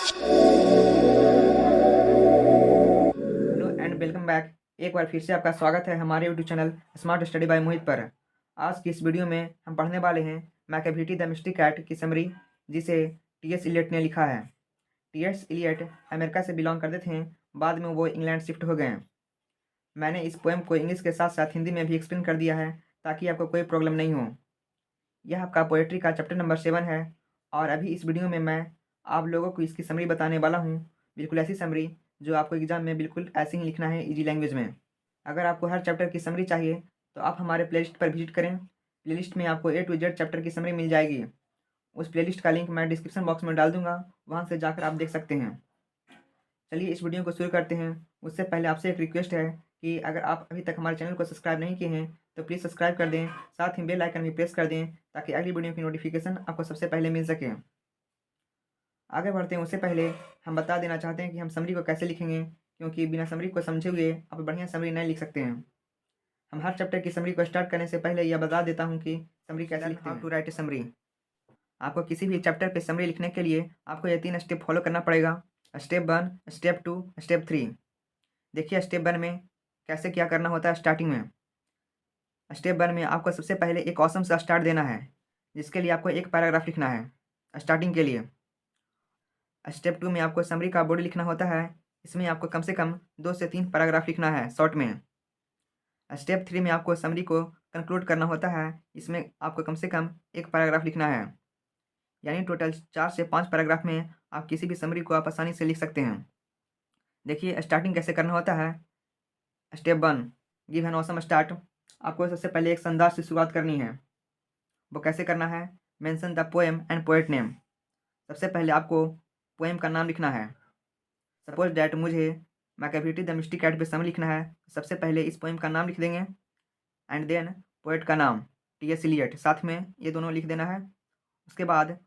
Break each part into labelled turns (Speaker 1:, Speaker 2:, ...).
Speaker 1: Hello and welcome back. एक बार फिर से आपका स्वागत है हमारे YouTube channel smart study by Mohit पर। आज की इस वीडियो में हम पढ़ने वाले हैं मैकेविटी द मिस्टिक कैट की समरी, जिसे टी.एस. इलियट ने लिखा है। टी.एस. इलियट अमेरिका से बिलोंग करते थे, बाद में वो इंग्लैंड शिफ्ट हो गए। मैंने इस पोएम को इंग्लिश के साथ साथ हिंदी में भी एक्सप्लेन कर दिया है ताकि आपको कोई प्रॉब्लम नहीं हो। यह आपका पोएट्री का चैप्टर नंबर 7 है और अभी इस वीडियो में मैं आप लोगों को इसकी समरी बताने वाला हूँ। बिल्कुल ऐसी समरी जो आपको एग्जाम में बिल्कुल ऐसे ही लिखना है, इजी लैंग्वेज में। अगर आपको हर चैप्टर की समरी चाहिए तो आप हमारे प्लेलिस्ट पर विजिट करें। प्लेलिस्ट में आपको A to Z चैप्टर की समरी मिल जाएगी। उस प्लेलिस्ट का लिंक मैं डिस्क्रिप्शन बॉक्स में डाल दूंगा, वहाँ से जाकर आप देख सकते हैं। चलिए इस वीडियो को शुरू करते हैं। उससे पहले आपसे एक रिक्वेस्ट है कि अगर आप अभी तक हमारे चैनल को सब्सक्राइब नहीं किए हैं तो प्लीज़ सब्सक्राइब कर दें, साथ ही बेल आइकन भी प्रेस कर दें ताकि अगली वीडियो की नोटिफिकेशन आपको सबसे पहले मिल सके। आगे बढ़ते हैं उससे पहले हम बता देना चाहते हैं कि हम समरी को कैसे लिखेंगे, क्योंकि बिना समरी को समझे हुए आप बढ़िया समरी नहीं लिख सकते हैं। हम हर चैप्टर की समरी को स्टार्ट करने से पहले यह बता देता हूँ कि समरी कैसे लिखते हैं। How to write a summary. आपको किसी भी चैप्टर पे समरी लिखने के लिए आपको ये 3 स्टेप फॉलो करना पड़ेगा। Step 1, step 2, step 3। देखिए स्टेप 1 में कैसे क्या करना होता है। स्टार्टिंग में स्टेप 1 में आपको सबसे पहले एक ऑसम सा स्टार्ट देना है, जिसके लिए आपको एक पैराग्राफ लिखना है स्टार्टिंग के लिए। स्टेप 2 में आपको समरी का बॉडी लिखना होता है। इसमें आपको कम से कम 2 से 3 पैराग्राफ लिखना है शॉर्ट में। स्टेप 3 में आपको समरी को कंक्लूड करना होता है। इसमें आपको कम से कम एक पैराग्राफ लिखना है, यानी टोटल 4 से 5 पैराग्राफ में आप किसी भी समरी को आप आसानी से लिख सकते हैं। देखिए स्टार्टिंग कैसे करना होता है। Step 1, give an awesome start. आपको सबसे पहले एक संदार से शुरुआत करनी है। वो कैसे करना है। Mention the poem and poet name. सबसे पहले आपको पोएम का नाम लिखना है। सपोज डैट मुझे मैकेविटी द मिस्टिक कैट पे समरी लिखना है। सबसे पहले इस पोएम का नाम लिख देंगे एंड देन पोएट का नाम टी.एस. इलियट, साथ में ये दोनों लिख देना है। उसके बाद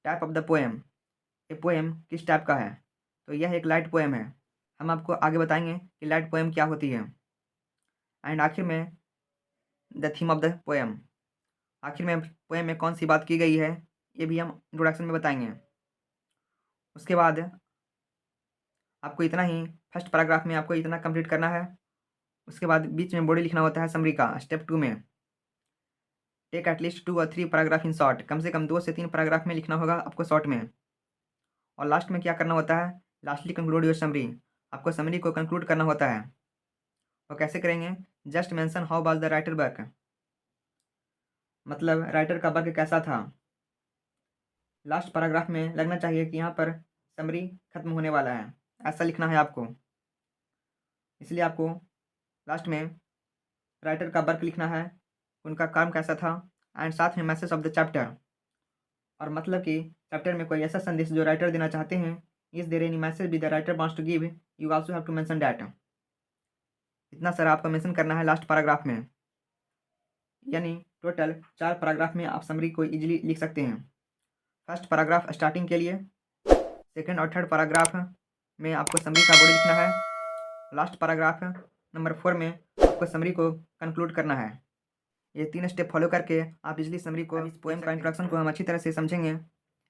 Speaker 1: टाइप ऑफ द पोएम, ये पोएम किस टाइप का है। तो यह एक लाइट पोएम है। हम आपको आगे बताएंगे कि लाइट पोएम क्या होती है। एंड आखिर में the theme of the poem, आखिर में पोएम में कौन सी बात की गई है, ये भी हम इंट्रोडक्शन में बताएंगे। उसके बाद आपको इतना ही, फर्स्ट पैराग्राफ में आपको इतना कंप्लीट करना है। उसके बाद बीच में बॉडी लिखना होता है समरी का। स्टेप 2 में टेक एटलीस्ट 2 और 3 पैराग्राफ इन शॉर्ट। कम से कम 2 से 3 पैराग्राफ में लिखना होगा आपको शॉर्ट में। और लास्ट में क्या करना होता है, लास्टली कंक्लूड योर समरी। आपको समरी को कंक्लूड करना होता है। वो कैसे करेंगे, just mention how was the writer work, मतलब राइटर का वर्क कैसा था। लास्ट पैराग्राफ में लगना चाहिए कि यहाँ पर समरी खत्म होने वाला है, ऐसा लिखना है आपको। इसलिए आपको लास्ट में राइटर का वर्क लिखना है, उनका काम कैसा था, एंड साथ में मैसेज ऑफ द चैप्टर। और मतलब कि चैप्टर में कोई ऐसा संदेश जो राइटर देना चाहते हैं। Is there any message with the writer wants to give, you also have to mention that. इतना सारा आपको मेंशन करना है लास्ट पैराग्राफ में, यानी टोटल 4 पैराग्राफ में आप समरी को इजीली लिख सकते हैं। फर्स्ट पैराग्राफ स्टार्टिंग के लिए, सेकंड और थर्ड पैराग्राफ में आपको समरी का बॉडी लिखना है। लास्ट पैराग्राफ नंबर 4 में आपको समरी को कंक्लूड करना है। ये 3 स्टेप फॉलो करके आप इजली समरी को, इस पोएम का इंट्रोडक्शन को हम अच्छी तरह से समझेंगे।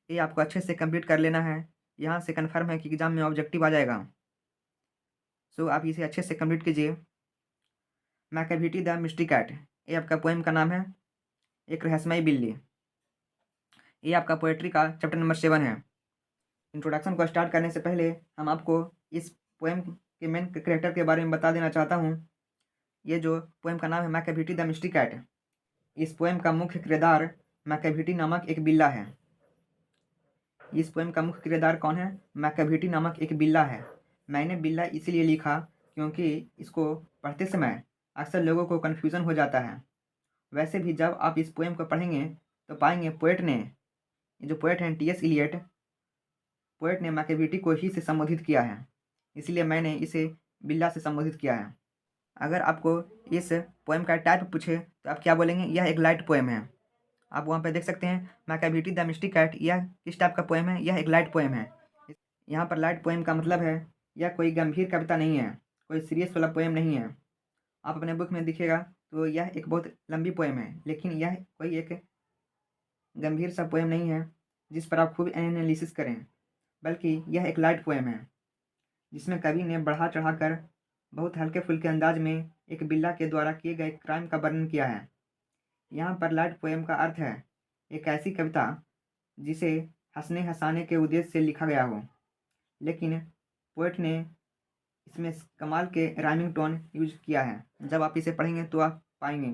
Speaker 1: ये आपको अच्छे से कंप्लीट कर लेना है। यहाँ से कन्फर्म है कि एग्जाम में ऑब्जेक्टिव आ जाएगा। सो आप इसे अच्छे से कंप्लीट कीजिए। मैकेविटी द मिस्ट्री कैट, ये आपका पोएम का नाम है, एक रहस्यमयी बिल्ली। ये आपका पोएट्री का चैप्टर नंबर 7 है। इंट्रोडक्शन को स्टार्ट करने से पहले हम आपको इस पोएम के मेन कैरेक्टर के बारे में बता देना चाहता हूँ। ये जो पोएम का नाम है मैकेविटी द मिस्ट्री कैट, इस पोएम का मुख्य किरदार मैकेविटी नामक एक बिल्ला है। इस पोएम का मुख्य किरदार कौन है, मैकेविटी नामक एक बिल्ला है। मैंने बिल्ला इसलिए लिखा क्योंकि इसको पढ़ते समय अक्सर लोगों को कन्फ्यूज़न हो जाता है। वैसे भी जब आप इस पोएम को पढ़ेंगे तो पाएंगे पोएट ने, ये जो पोएट हैं टी.एस. इलियट, पोएट ने मैकेविटी को ही से संबोधित किया है, इसलिए मैंने इसे बिल्ला से संबोधित किया है। अगर आपको इस पोएम का टाइप पूछे तो आप क्या बोलेंगे, यह एक लाइट पोएम है। आप वहाँ पे देख सकते हैं मैकेविटी द मिस्टिक कैट, यह किस टाइप का पोएम है, यह एक लाइट पोएम है। यहाँ पर लाइट पोएम का मतलब है यह कोई गंभीर कविता नहीं है, कोई सीरियस वाला पोएम नहीं है। आप अपने बुक में दिखेगा तो यह एक बहुत लंबी पोएम है, लेकिन यह कोई एक गंभीर सा पोएम नहीं है जिस पर आप खूब एनालिसिस करें। बल्कि यह एक लाइट पोएम है जिसमें कवि ने बढ़ा चढ़ाकर बहुत हल्के फुल्के अंदाज में एक बिल्ला के द्वारा किए गए क्राइम का वर्णन किया है। यहाँ पर लाइट पोएम का अर्थ है एक ऐसी कविता जिसे हंसने हंसाने के उद्देश्य से लिखा गया हो, लेकिन पोएट ने इसमें कमाल के राइमिंग टोन यूज किया है। जब आप इसे पढ़ेंगे तो आप पाएंगे।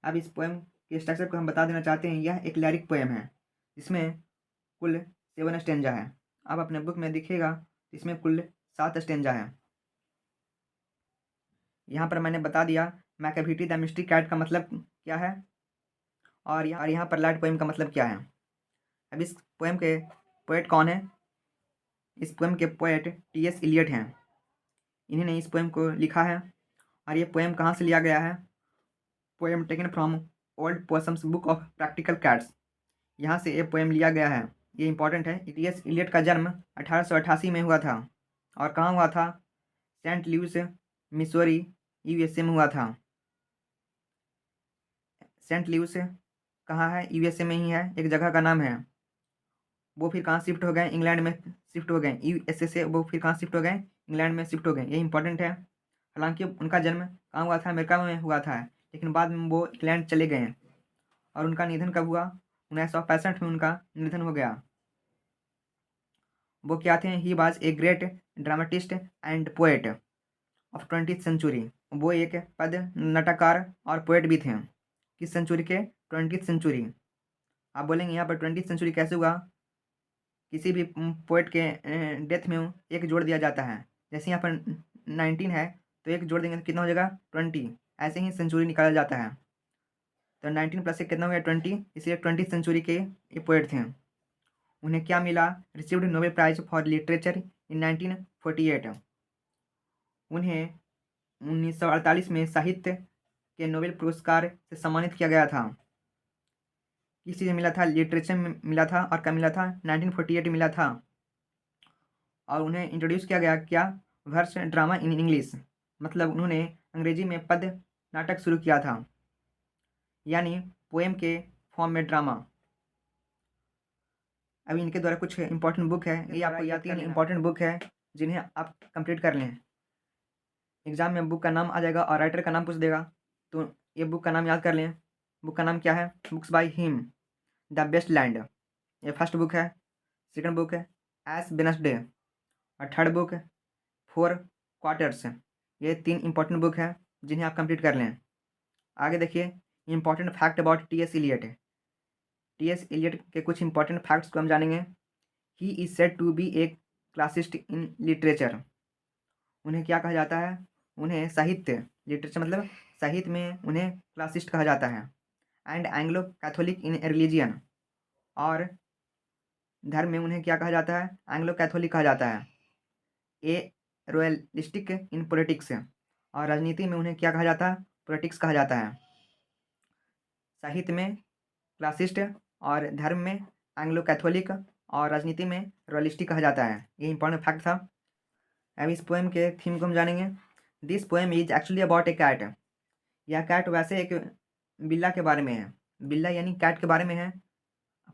Speaker 1: अब इस पोएम के स्ट्रक्चर को हम बता देना चाहते हैं। यह एक लिरिक पोएम है जिसमें कुल 7 स्टेंजा है। अब अपने बुक में दिखेगा इसमें कुल 7 स्टेंजा है। यहाँ पर मैंने बता दिया मैकाविटी द मिस्ट्री कैट का मतलब क्या है और यहाँ पर लाइट पोएम का मतलब क्या है। अब इस पोएम के पोएट कौन है? इस पोएम के पोएट टी.एस. इलियट हैं। इन्होंने इस पोएम को लिखा है। और ये पोएम कहाँ से लिया गया है? Poem taken from old Possum's book of practical cats, यहाँ से ये पोएम लिया गया है। ये इंपॉर्टेंट है। टी.एस. इलियट का जन्म 1888 में हुआ था। और कहाँ हुआ था? सेंट लुइस मिसौरी USA में हुआ था। सेंट लुइस कहाँ है? USA में ही है, एक जगह का नाम है। वो फिर कहाँ शिफ्ट हो गए? इंग्लैंड में शिफ्ट हो गए। USA से वो फिर कहाँ शिफ्ट हो गए? इंग्लैंड में शिफ्ट हो गए। ये इंपॉर्टेंट है। हालांकि उनका जन्म कहाँ हुआ था? अमेरिका में हुआ था, लेकिन बाद में वो इंग्लैंड चले गए। और उनका निधन कब हुआ? 1965 में उनका निधन हो गया। वो क्या थे? He was a great dramatist and poet of 20th century. वो एक पद नाटककार और पोएट भी थे। किस सेंचुरी के? 20th century. आप बोलेंगे यहाँ पर 20th सेंचुरी कैसे हुआ? किसी भी पोएट के डेथ में एक जोड़ दिया जाता है। जैसे यहाँ पर 19 है तो एक जोड़ देंगे तो कितना हो जाएगा? 20। ऐसे ही सेंचुरी निकाला जाता है। तो 19 प्लस एक कितना हो गया? 20। इसलिए 20th सेंचुरी के ये पोएट थे। उन्हें क्या मिला? Received Nobel prize for literature in 1948। उन्हें 1948 में साहित्य के नोबेल पुरस्कार से सम्मानित किया गया था। किस चीज़ में मिला था? लिटरेचर में मिला था। और कब मिला था? 1948 मिला था। और उन्हें इंट्रोड्यूस किया गया क्या? वर्स ड्रामा इन इंग्लिश, मतलब उन्होंने अंग्रेजी में पद नाटक शुरू किया था, यानी पोएम के फॉर्म में ड्रामा। अभी इनके द्वारा कुछ इंपॉर्टेंट बुक है, ये आपको याद 3 इंपॉर्टेंट बुक है जिन्हें आप कंप्लीट कर लें। एग्जाम में बुक का नाम आ जाएगा और राइटर का नाम पूछ देगा, तो ये बुक का नाम याद कर लें। बुक का नाम क्या है? Books by him the best land, ये फर्स्ट बुक है। सेकंड बुक है एस वेडनेसडे। और थर्ड बुक 4 क्वार्टर्स। ये 3 इंपॉर्टेंट बुक है जिन्हें आप कंप्लीट कर लें। आगे देखिए important fact about T S. Eliot. T S. Eliot के कुछ इंपॉर्टेंट फैक्ट्स को हम जानेंगे। He is said to be a classicist in literature. उन्हें क्या कहा जाता है? उन्हें साहित्य, लिटरेचर मतलब साहित्य में उन्हें क्लासिस्ट कहा जाता है। And Anglo Catholic in religion, और धर्म में उन्हें क्या कहा जाता है? एंग्लो कैथोलिक कहा जाता है। ए रॉयलिस्टिक इन पॉलिटिक्स, और राजनीति में उन्हें क्या कहा जाता है? पॉलिटिक्स कहा जाता है। साहित्य में क्लासिस्ट और धर्म में एंग्लो कैथोलिक और राजनीति में रॉयलिस्टिक कहा जाता है। ये इंपॉर्टेंट फैक्ट था। अब इस पोएम के थीम को हम जानेंगे। This poem is actually about a cat. यह कैट वैसे एक बिल्ला के बारे में है। बिल्ला यानी कैट के बारे में है।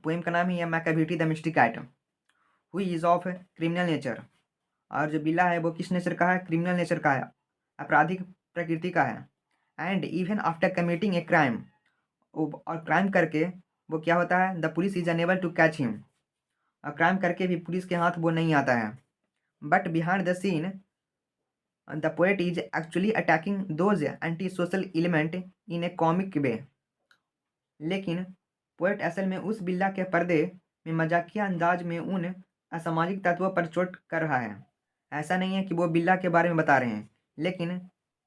Speaker 1: पोएम का नाम ही है Macavity the mystery cat, who is of criminal nature. और जो बिल्ला है वो किस नेचर का है? क्रिमिनल नेचर का है, आपराधिक प्रकृति का है। And even after committing a crime, और क्राइम करके वो क्या होता है? The police is unable to catch him. और क्राइम करके भी पुलिस के हाथ वो नहीं आता है। But behind the scene the poet is actually attacking those anti social element in a comic way. लेकिन पोएट असल में उस बिल्ला के पर्दे में मजाकिया अंदाज में उन असामाजिक तत्वों पर चोट कर रहा है। ऐसा नहीं है कि वो बिल्ला के बारे में बता रहे हैं, लेकिन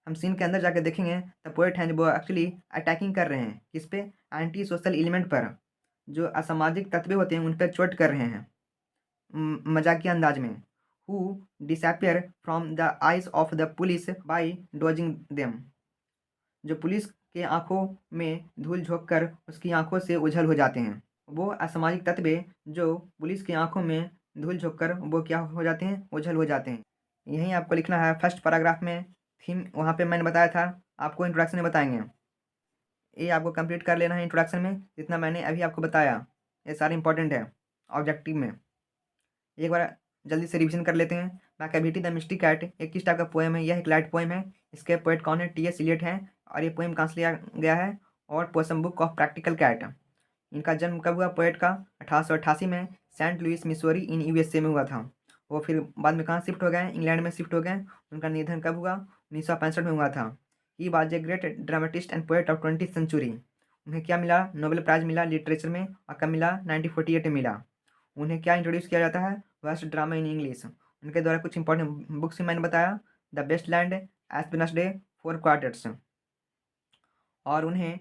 Speaker 1: हम सीन के अंदर जाकर देखेंगे तो पोएट हैं जो वो एक्चुअली अटैकिंग कर रहे हैं। किस पे? एंटी सोशल एलिमेंट पर, जो असामाजिक तत्व होते हैं उन पर चोट कर रहे हैं मजाकिया अंदाज में। Who disappear from the eyes of the police by dodging them, जो पुलिस के आंखों में धूल झोंक कर उसकी आंखों से ओझल हो जाते हैं। वो असामाजिक तत्व जो पुलिस की आंखों में धूल झोंक कर वो क्या हो जाते हैं? ओझल हो जाते हैं। यहीं आपको लिखना है फर्स्ट पैराग्राफ में। थीम वहाँ पे मैंने बताया था, आपको इंट्रोडक्शन में बताएंगे। ये आपको कंप्लीट कर लेना है इंट्रोडक्शन में, जितना मैंने अभी आपको बताया ये सारे इंपॉर्टेंट है ऑब्जेक्टिव में। एक बार जल्दी से रिवीजन कर लेते हैं। मैकाविटी द मिस्टिक कैट एक किस टाइप का पोएम है? यह एक लाइट पोएम है। इसके पोएट कौन है? टी.एस. इलियट है। और ये पोएम कहाँ से लिया गया है? और poem book of practical cat. इनका जन्म कब हुआ पोएट का? 1888 में Saint Louis Missouri in USA में हुआ था। वो फिर बाद में कहाँ शिफ्ट हो गए? इंग्लैंड में शिफ्ट हो गए। उनका निधन कब हुआ? 1965 में हुआ था। He was a great dramatist and poet of 20th century. उन्हें क्या मिला? नोबेल प्राइज मिला लिटरेचर में। और कब मिला? 1948 में मिला। उन्हें क्या इंट्रोड्यूस किया जाता है? West drama in English. उनके द्वारा कुछ इंपॉर्टेंट बुक्स मैंने बताया, द बेस्ट लैंड, एस्पिनस डे, 4 क्वार्टर्स। और उन्हें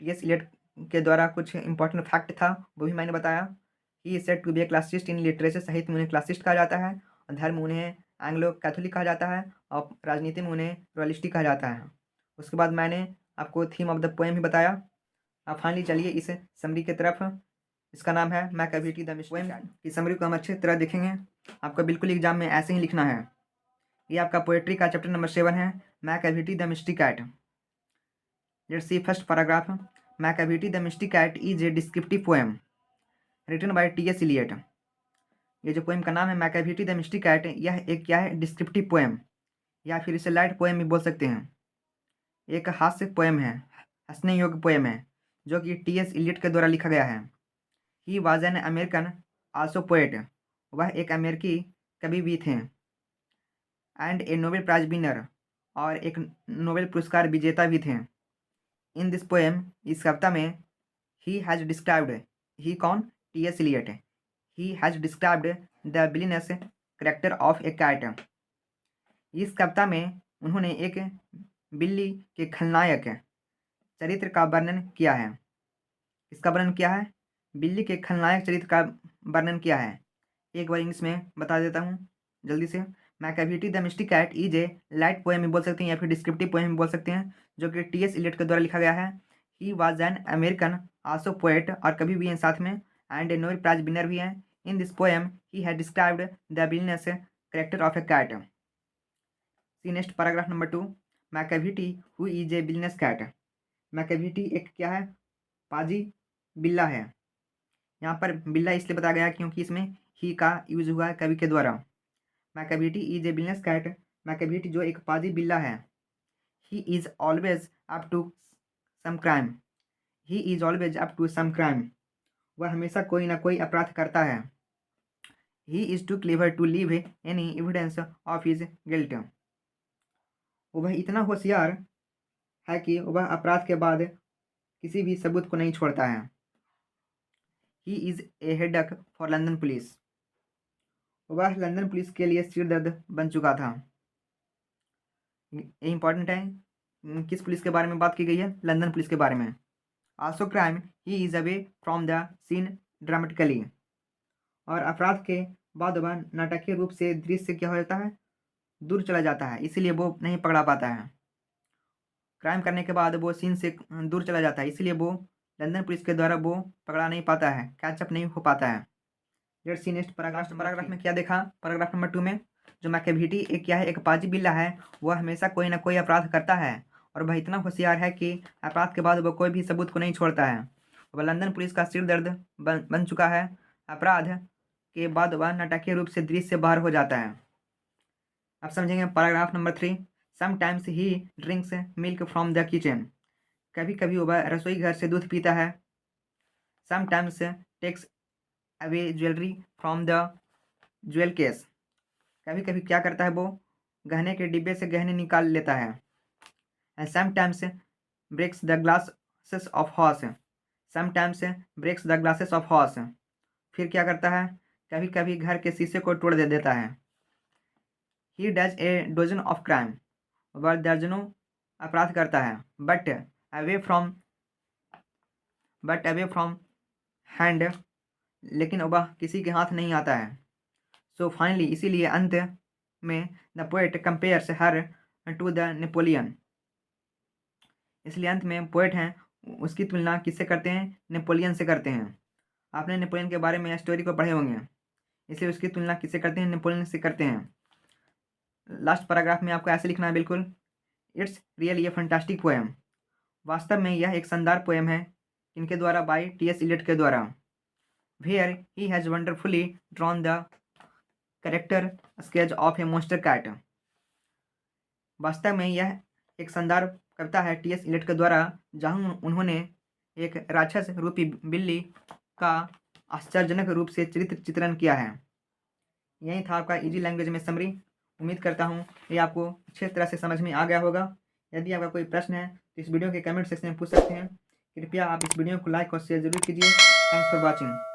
Speaker 1: टी.एस. इलियट के द्वारा कुछ इंपॉर्टेंट फैक्ट था, वो भी मैंने बताया। He is said to be a classicist in literature. साहित्य में उन्हें क्लासिस्ट कहा जाता है। और धर्म में उन्हें एंग्लो कैथोलिक कहा जाता है। और राजनीति में उन्हें रॉयलिस्टिक कहा जाता है। उसके बाद मैंने आपको थीम ऑफ द पोएम भी बताया। अब फाइनली चलिए इस समरी की तरफ। इसका नाम है मैकाविटी द मिस्टिक कैट। की समरी को हम अच्छी तरह देखेंगे। आपको बिल्कुल एग्जाम में ऐसे ही लिखना है। ये आपका पोएट्री का चैप्टर नंबर 7 है, Macavity the mystic cat. Let's see first paragraph. Macavity the mystic cat is a descriptive poem written by T S. Eliot. ये जो पोएम का नाम है मैकाविटी द मिस्टिक कैट, यह एक क्या है? डिस्क्रिप्टिव पोएम, या फिर इसे लाइट पोएम भी बोल सकते हैं। एक हास्य पोएम है, हंसने योग्य पोएम है, जो कि टी.एस. इलियट के द्वारा लिखा गया है। He was an American also poet. वह एक अमेरिकी कवि भी थे। And a Nobel prize winner, और एक नोबेल पुरस्कार विजेता भी थे। इन दिस पोएम, इस कविता में, ही हैज डिस्क्राइब्ड, ही कौन? T S. Eliot. He has described the villainous character of a cat. इस कविता में उन्होंने एक बिल्ली के खलनायक चरित्र का वर्णन किया है। इसका वर्णन किया है? बिल्ली के खलनायक चरित्र का वर्णन किया है। एक बार इंग्लिश में बता देता हूँ जल्दी से। Macavity the mystic cat is a light poem भी बोल सकते हैं, या फिर डिस्क्रिप्टिव पोएम भी बोल सकते हैं, जो कि टी.एस. इलियट के द्वारा लिखा गया है। He was an American also poet, और कवि भी हैं साथ में, and a Nobel prize winner भी हैं। In this poem he has described the villainous character of a cat. See next paragraph number 2। Macavity who is a villainous cat. Macavity एक क्या है? पाजी बिल्ला है। यहाँ पर बिल्ला इसलिए बताया गया क्योंकि इसमें ही का यूज हुआ है कवि के द्वारा। Macavity is a villainous cat. Macavity जो एक पाजी बिल्ला है। He is always up to some crime. He is always up to some crime. वह हमेशा कोई ना कोई अपराध करता है। He is too clever to leave any evidence of his guilt. वह इतना होशियार है कि वह अपराध के बाद किसी भी सबूत को नहीं छोड़ता है। He is a headache for London police. वह लंदन पुलिस के लिए सिरदर्द बन चुका था। ये इंपॉर्टेंट है। किस पुलिस के बारे में बात की गई है? लंदन पुलिस के बारे में। Also crime, he is away from the scene dramatically. और अपराध के बाद वह नाटकीय रूप से दृश्य से क्या हो जाता है? दूर चला जाता है, इसीलिए वो नहीं पकड़ा पाता है। क्राइम करने के बाद वो सीन से दूर चला जाता है, इसीलिए वो लंदन पुलिस के द्वारा वो पकड़ा नहीं पाता है, कैचअप नहीं हो पाता है। लेट्स सी नेक्स्ट पैराग्राफ में क्या देखा? पैराग्राफ नंबर 2 में जो मैकाविटी एक क्या है? एक पाजी बिल्ला है। वह हमेशा कोई ना कोई अपराध करता है, और वह इतना होशियार है कि अपराध के बाद वह कोई भी सबूत को नहीं छोड़ता है। वह लंदन पुलिस का सिर दर्द बन चुका है। अपराध के बाद वह नाटकीय रूप से दृश्य से बाहर हो जाता है। अब समझेंगे paragraph number 3। Sometimes he drinks milk from the kitchen. कभी कभी वह रसोई घर से दूध पीता है। Sometimes takes away jewellery from the jewel case. कभी कभी क्या करता है? वो गहने के डिब्बे से गहने निकाल लेता है। And sometimes breaks the glasses of horse. Sometimes breaks the glasses of horse. फिर क्या करता है? कभी कभी घर के शीशे को तोड़ देता है। He does a dozen of crime. वह दर्जनों अपराध करता है। बट अवे फ्रॉम हैंड, लेकिन वह किसी के हाथ नहीं आता है। सो फाइनली, इसीलिए अंत में the poet compares her to the Napoleon. इसलिए अंत में पोएट हैं, उसकी तुलना किससे करते हैं? नेपोलियन से करते हैं। आपने नेपोलियन के बारे में स्टोरी को पढ़े होंगे, इसलिए उसकी तुलना किससे करते हैं? नेपोलियन से करते हैं। लास्ट पैराग्राफ में आपको ऐसे लिखना है बिल्कुल, it's really a fantastic poem. वास्तव में यह एक शानदार पोएम है। इनके द्वारा? Bye T S. इलियट के द्वारा। Where he has wonderfully drawn the character sketch of a monster cat. वास्तव में यह एक शानदार कविता है टी एस इलियट के द्वारा, जहाँ उन्होंने एक राक्षस रूपी बिल्ली का आश्चर्यजनक रूप से चित्रण किया है। यही था आपका इजी लैंग्वेज में समरी। उम्मीद करता हूँ ये आपको अच्छे तरह से समझ में आ गया होगा। यदि आपका कोई प्रश्न है तो इस वीडियो के कमेंट सेक्शन में पूछ सकते हैं। कृपया आप इस वीडियो को लाइक और शेयर जरूर कीजिए। Thanks for watching.